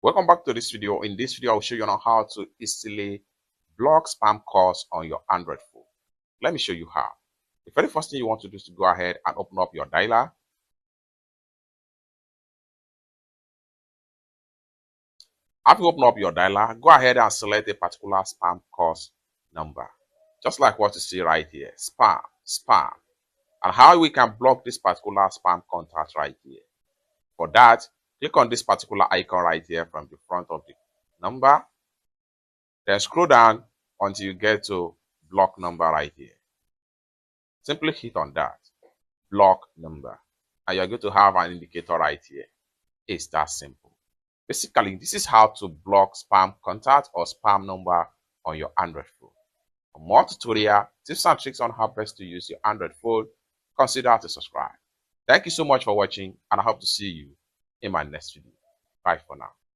Welcome back to this video. In this video, I'll show you on how to easily block spam calls on your Android phone. Let me show you how. The very first thing you want to do is to go ahead and open up your dialer. After you open up your dialer, go ahead and select a particular spam calls number. Just like what you see right here, spam. And how we can block this particular spam contact right here. For that, click on this particular icon right here from the front of the number. Then scroll down until you get to block number right here. Simply hit on that, block number, and you're going to have an indicator right here. It's that simple. Basically, this is how to block spam contact or spam number on your Android phone. For more tutorial, tips and tricks on how best to use your Android phone, consider to subscribe. Thank you so much for watching, and I hope to see you in my next video. Bye for now.